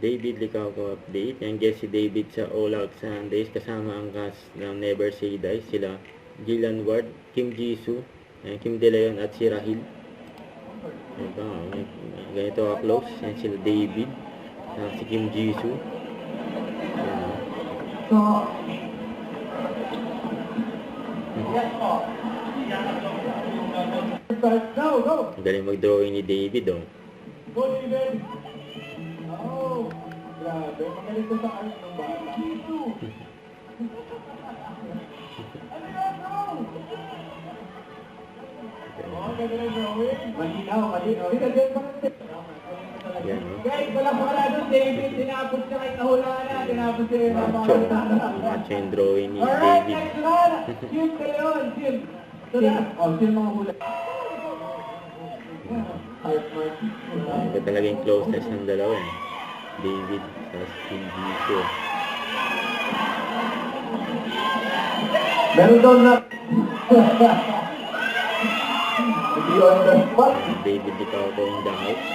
David Licauco update. Yan guys, si David sa All Out Sundays kasama ang cast ng Never Say Die. Sila Jillian Ward, Kim Jisoo, Kim De Leon at si Rahil. Diba? Ganito ka-close. Yan sila David, si Kim Jisoo. Ang galing mag-drawing ni David, oh. Oh, grabe. Magaling ko sa akin ng bata. Malinaw. Yan, oh. Guys, wala pa kala doon, David. Tinapos siya kay kahulaan na. Tinapos siya yung Macho yung drawing ni Alright, David. next one. Jim kayo. Jim. Jim mga hula. Ito talaga yung closeness ng dalawa, eh. David sa Kim Jisoo. Meron doon na. Hindi on the spot. David Licauco in the house.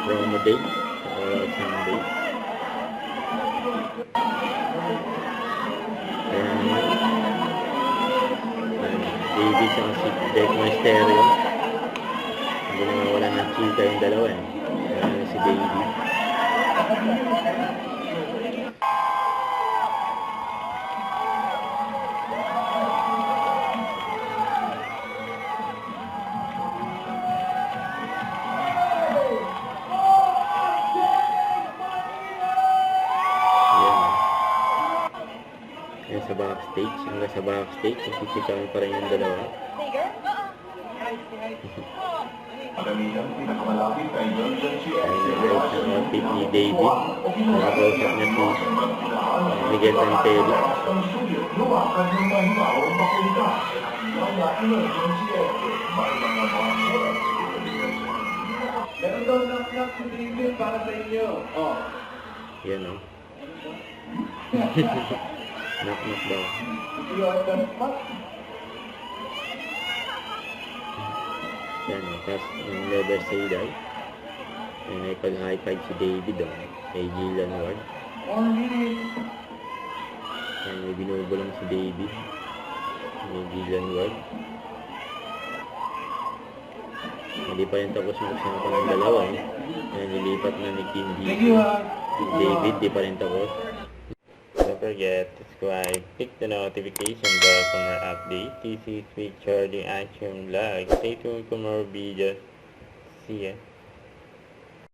Promo date sa All Out Sunday. Kaya naman David sa si Deck Mysterio. Hindi na mawala ng chika yung dalawa, eh. Kaya si David. Yan sa backstage, hanggang sa backstage, nagsisikaan pa rin yung dalawa. Ay, nag-out ng outfit ni David. Nakakausap niya si Miguel Santelli. Meron doon knock-knock si David para sa inyo. Oh. Yan, oh. Knock-knock daw. Hindi on the spot. Yan, oh. Tapos yung Never Say Die. Yan, may pag-high five si David, oh. Kay Jillian Ward. 1 minute. Yan, may binubulong si David. May Jillian Ward. Hindi pa rin tapos yung usapan ng dalawa, eh. Yan, nilipat na ni Kim Jisoo. Si David, di pa rin tapos. Don't forget to subscribe, click the notification bell for more updates. This is Richard, the Action Vlog. Stay tuned for more videos. See ya.